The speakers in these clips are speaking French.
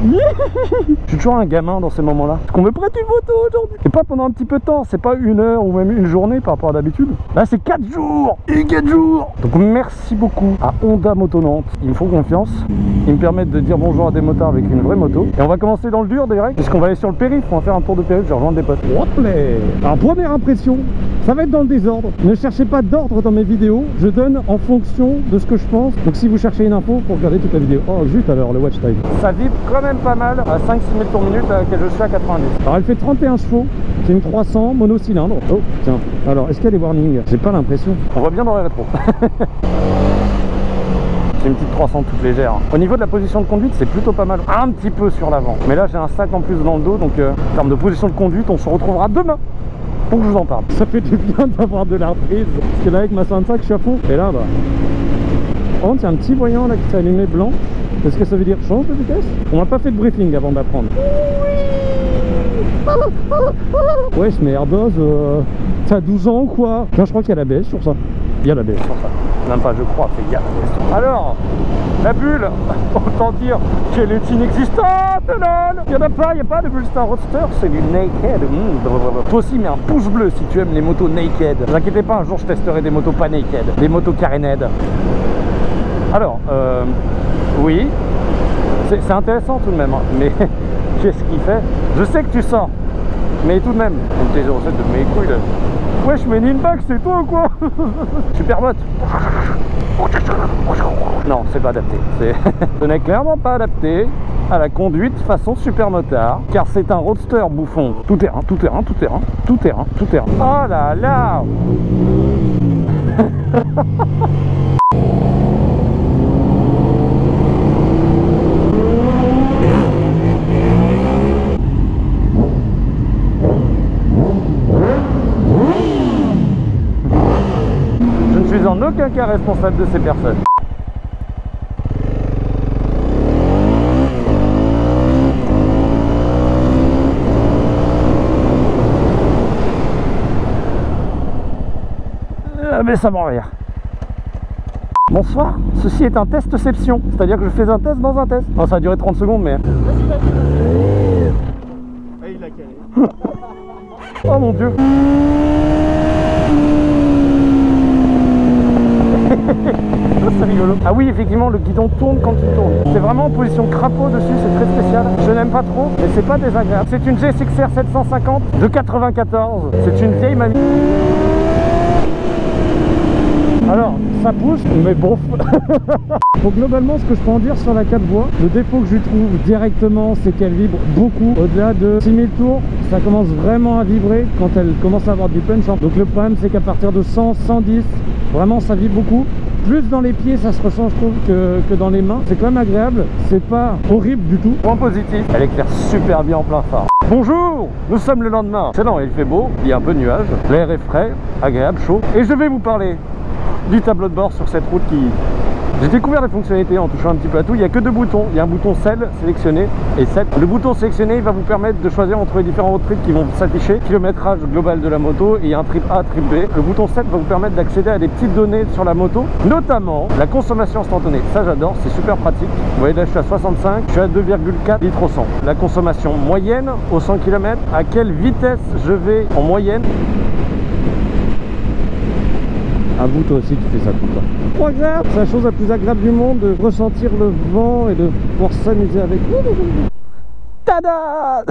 Je suis toujours un gamin dans ces moments-là. Est-ce qu'on me prête une moto aujourd'hui? Et pas pendant un petit peu de temps, c'est pas une heure ou même une journée par rapport à d'habitude. Là c'est 4 jours et 4 jours. Donc merci beaucoup à Honda Moto Nantes. Ils me font confiance. Ils me permettent de dire bonjour à des motards avec une vraie moto. Et on va commencer dans le dur direct, puisqu'on va aller sur le périph'. On va faire un tour de périph', je vais rejoindre des potes. Alors première impression, ça va être dans le désordre. Ne cherchez pas d'ordre dans mes vidéos. Je donne en fonction de ce que je pense. Donc si vous cherchez une info, faut regarder toute la vidéo. Oh zut alors le watch time. Ça vibre quand même pas mal à 5-6 000 tours minute à laquelle je suis à 90. Alors elle fait 31 chevaux. C'est une 300 monocylindre. Oh tiens. Alors est-ce qu'il y a des warnings? J'ai pas l'impression. On voit bien dans les rétros. C'est une petite 300 toute légère. Au niveau de la position de conduite, c'est plutôt pas mal. Un petit peu sur l'avant. Mais là, j'ai un sac en plus dans le dos. Donc, en termes de position de conduite, on se retrouvera demain pour que je vous en parle. Ça fait du bien d'avoir de la reprise. Parce que là, avec ma 65, je suis à fond. Et là, bah... Par contre, il y a un petit voyant là qui s'est allumé blanc. Est-ce que ça veut dire change de vitesse? On m'a pas fait de briefing avant d'apprendre. Wesh, mais Airbus, t'as 12 ans ou quoi? Non, je crois qu'il y a la baisse sur ça. Il y a la baisse sur ça. Même pas, je crois, c'est il y a la baisse. Alors, la bulle, autant dire qu'elle est inexistante, lol. Il n'y en a pas, il n'y a pas de bulle Star Roadster, c'est du naked. Toi aussi, mets un pouce bleu si tu aimes les motos naked. Ne vous inquiétez pas, un jour je testerai des motos pas naked, des motos carénèdes. Alors, oui, c'est intéressant tout de même, hein, mais qu'est-ce qu'il fait? Je sais que tu sors, mais tout de même, une T07 de mes couilles là. Wesh, mais Ninbag, c'est toi ou quoi? Super motte. Non, c'est pas adapté. Ce n'est clairement pas adapté à la conduite façon super motard, car c'est un roadster bouffon. Tout terrain, tout terrain, tout terrain, tout terrain, tout terrain. Oh là là. Je suis en aucun cas responsable de ces personnes. Mais ça m'en rire. Bonsoir, ceci est un testception, c'est-à-dire que je fais un test dans un test. Enfin, ça a duré 30 secondes, mais... Ah, il a calé. Oh mon dieu. C'est rigolo. Ah oui, effectivement, le guidon tourne quand tu tournes. C'est vraiment en position crapaud dessus, c'est très spécial. Je n'aime pas trop, mais c'est pas désagréable. C'est une GSX-R 750 de 94. C'est une vieille mamie. Alors, ça pousse, mais bon. Donc globalement, ce que je peux en dire sur la 4 voies, le défaut que je trouve directement, c'est qu'elle vibre beaucoup. Au-delà de 6000 tours, ça commence vraiment à vibrer quand elle commence à avoir du punch. Donc le problème, c'est qu'à partir de 100, 110, vraiment ça vibre beaucoup. Plus dans les pieds, ça se ressent, je trouve, que dans les mains. C'est quand même agréable, c'est pas horrible du tout. Point positif, elle éclaire super bien en plein phare. Bonjour, nous sommes le lendemain. Excellent, il fait beau, il y a un peu de nuages, l'air est frais, agréable, chaud. Et je vais vous parler du tableau de bord sur cette route qui... J'ai découvert les fonctionnalités en touchant un petit peu à tout. Il n'y a que 2 boutons. Il y a un bouton Cell sélectionné et 7. Le bouton sélectionné il va vous permettre de choisir entre les différents road trips qui vont s'afficher. Kilométrage global de la moto et un trip A, trip B. Le bouton 7 va vous permettre d'accéder à des petites données sur la moto, notamment la consommation instantanée. Ça j'adore, c'est super pratique. Vous voyez là je suis à 65, je suis à 2,4 litres au 100. La consommation moyenne au 100 km, à quelle vitesse je vais en moyenne. À vous toi aussi tu fais ça tout le temps. Trop agréable, c'est la chose la plus agréable du monde de ressentir le vent et de pouvoir s'amuser avec. Tada.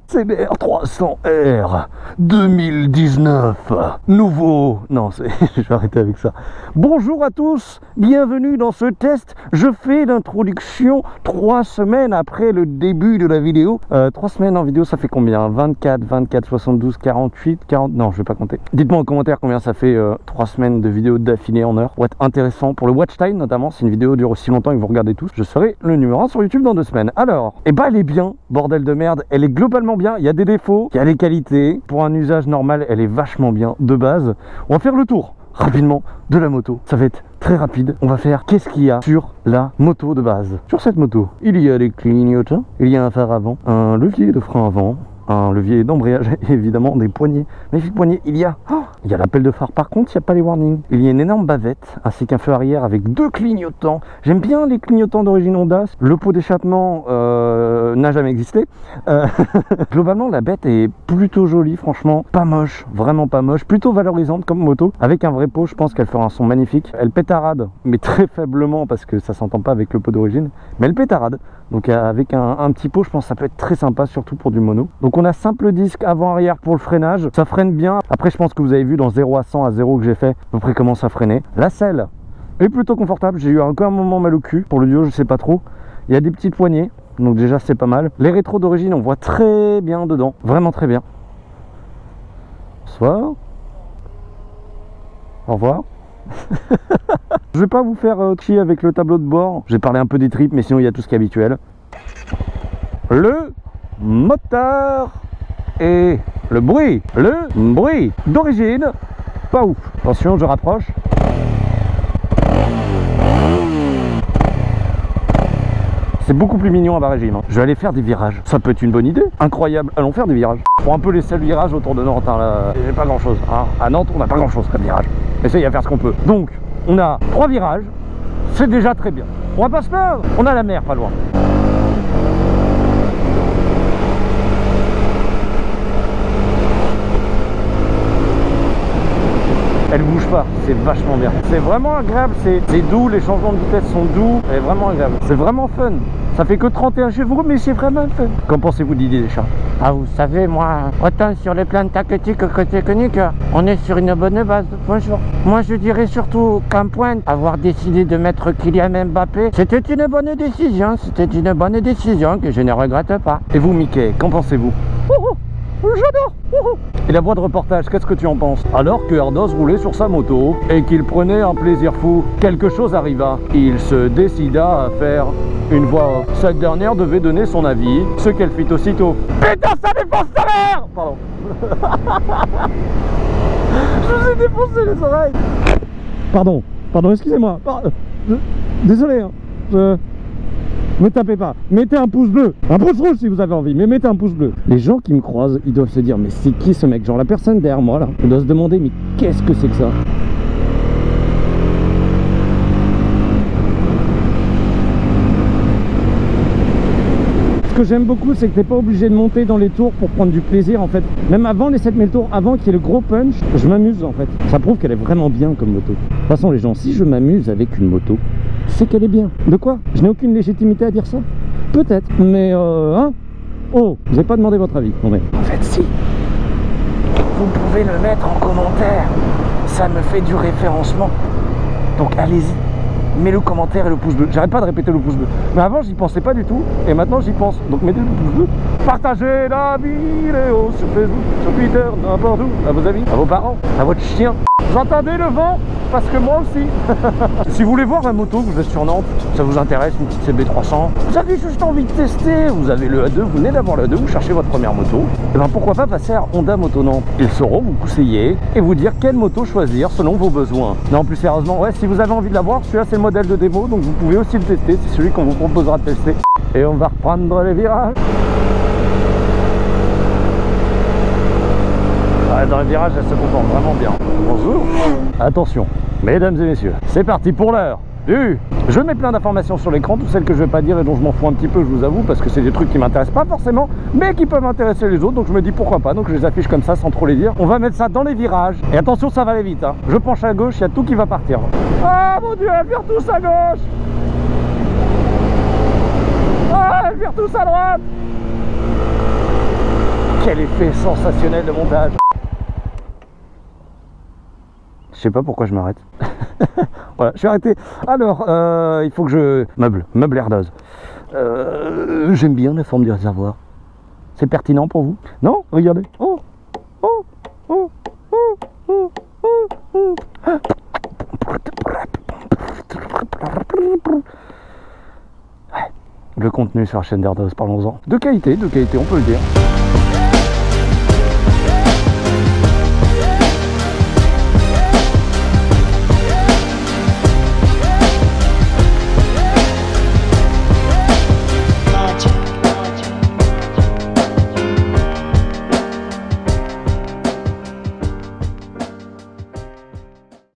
CBR 300R 2019 nouveau. Non, je vais arrêter avec ça. Bonjour à tous, bienvenue dans ce test. Je fais l'introduction 3 semaines après le début de la vidéo. 3 semaines en vidéo, ça fait combien? 24, 24, 72, 48, 40... Non, je vais pas compter. Dites-moi en commentaire combien ça fait 3 semaines de vidéos d'affilée en heure. Pour être intéressant pour le watch time notamment, si une vidéo dure aussi longtemps et que vous regardez tous, je serai le numéro 1 sur YouTube dans 2 semaines. Alors, et bah elle est bien, bordel de merde, elle est globalement bien. Il y a des défauts, il y a des qualités. Pour un usage normal, elle est vachement bien de base. On va faire le tour rapidement de la moto. Ça va être très rapide. On va faire qu'est-ce qu'il y a sur la moto de base. Sur cette moto, il y a des clignotants, il y a un phare avant, un levier de frein avant, un levier d'embrayage et évidemment des poignées. Magnifique poignée. Il y a l'appel de phare. Par contre, il n'y a pas les warnings. Il y a une énorme bavette ainsi qu'un feu arrière avec 2 clignotants. J'aime bien les clignotants d'origine Honda. Le pot d'échappement n'a jamais existé. Globalement, la bête est plutôt jolie, franchement. Pas moche, vraiment pas moche. Plutôt valorisante comme moto. Avec un vrai pot, je pense qu'elle fera un son magnifique. Elle pétarade, mais très faiblement parce que ça s'entend pas avec le pot d'origine. Mais elle pétarade. Donc avec un petit pot, je pense que ça peut être très sympa, surtout pour du mono. Donc on a simple disque avant-arrière pour le freinage. Ça freine bien. Après, je pense que vous avez vu dans 0 à 100 à 0 que j'ai fait, à peu près comment ça freinait. La selle est plutôt confortable. J'ai eu encore un moment mal au cul. Pour le duo, je sais pas trop. Il y a des petites poignées. Donc déjà, c'est pas mal. Les rétros d'origine, on voit très bien dedans. Vraiment très bien. Bonsoir. Au revoir. Je vais pas vous faire chier avec le tableau de bord. J'ai parlé un peu des tripes, mais sinon il y a tout ce qui est habituel. Le moteur et le bruit d'origine, pas ouf. Attention, je rapproche. C'est beaucoup plus mignon à bas régime. Je vais aller faire des virages. Ça peut être une bonne idée. Incroyable. Allons faire des virages. Pour un peu les seuls virages autour de Nantes. Hein, là, il n'y a pas grand chose. Hein. À Nantes, on n'a pas grand chose comme virage. Essayez à faire ce qu'on peut. Donc, on a 3 virages. C'est déjà très bien. On va pas se plaindre. On a la mer pas loin. Elle bouge pas, c'est vachement bien. C'est vraiment agréable, c'est doux, les changements de vitesse sont doux, c'est vraiment agréable. C'est vraiment fun. Ça fait que 31 chevaux, mais c'est vraiment fun. Qu'en pensez-vous d'idée des chats? Ah, vous savez, moi, autant sur le plan tactique que technique, on est sur une bonne base. Bonjour. Moi, je dirais surtout qu'en pointe, avoir décidé de mettre Kylian Mbappé, c'était une bonne décision. C'était une bonne décision que je ne regrette pas. Et vous, Mickey, qu'en pensez-vous? J'adore. Et la voix de reportage, qu'est-ce que tu en penses? Alors que Erdos roulait sur sa moto et qu'il prenait un plaisir fou, quelque chose arriva. Il se décida à faire une voix off. Cette dernière devait donner son avis, ce qu'elle fit aussitôt. Putain, ça défonce ta mère! Pardon. Je vous ai défoncé les oreilles. Pardon, excusez-moi. Désolé, hein. Me tapez pas, mettez un pouce bleu, un pouce rouge si vous avez envie, mais mettez un pouce bleu. Les gens qui me croisent, ils doivent se dire, mais c'est qui ce mec? Genre la personne derrière moi là, ils doivent se demander, mais qu'est-ce que c'est que ça? Ce que j'aime beaucoup, c'est que t'es pas obligé de monter dans les tours pour prendre du plaisir en fait. Même avant les 7000 tours, avant qu'il y ait le gros punch, je m'amuse en fait. Ça prouve qu'elle est vraiment bien comme moto. De toute façon les gens, si je m'amuse avec une moto, c'est qu'elle est bien. De quoi? Je n'ai aucune légitimité à dire ça? Peut-être, mais hein? Oh, vous n'avez pas demandé votre avis. Non mais... En fait, si. Vous pouvez le mettre en commentaire. Ça me fait du référencement. Donc allez-y. Mets le commentaire et le pouce bleu. J'arrête pas de répéter le pouce bleu. Mais avant, j'y pensais pas du tout. Et maintenant, j'y pense. Donc mettez le pouce bleu. Partagez la vidéo sur Facebook, sur Twitter, n'importe où. À vos amis, à vos parents, à votre chien. Vous entendez le vent? Parce que moi aussi. Si vous voulez voir la moto que je vais sur Nantes, ça vous intéresse, une petite CB300, vous avez juste envie de tester, vous avez le A2, vous venez d'avoir le A2, vous cherchez votre première moto, et ben pourquoi pas passer à Honda Moto Nantes. Ils sauront vous conseiller et vous dire quelle moto choisir selon vos besoins. Non, plus sérieusement, ouais, si vous avez envie de l'avoir, celui-là c'est le modèle de démo, donc vous pouvez aussi le tester, c'est celui qu'on vous proposera de tester. Et on va reprendre les virages. Dans le virage, elle se comporte vraiment bien. Bonjour. Attention, mesdames et messieurs, c'est parti pour l'heure du... Je mets plein d'informations sur l'écran, toutes celles que je vais pas dire et dont je m'en fous un petit peu, je vous avoue, parce que c'est des trucs qui m'intéressent pas forcément, mais qui peuvent intéresser les autres, donc je me dis pourquoi pas, donc je les affiche comme ça sans trop les dire. On va mettre ça dans les virages, et attention, ça va aller vite, hein. Je penche à gauche, il y a tout qui va partir. Ah mon dieu, elle vire tous à gauche. Ah, elle vire tous à droite. Quel effet sensationnel de montage. Je sais pas pourquoi je m'arrête. Voilà, je suis arrêté. Alors, il faut que je... Meuble Erdos. J'aime bien la forme du réservoir. C'est pertinent pour vous? Non? Regardez. Oh, oh, oh, oh, oh, oh, oh. Le contenu sur la chaîne d'Erdos, parlons-en. De qualité, on peut le dire.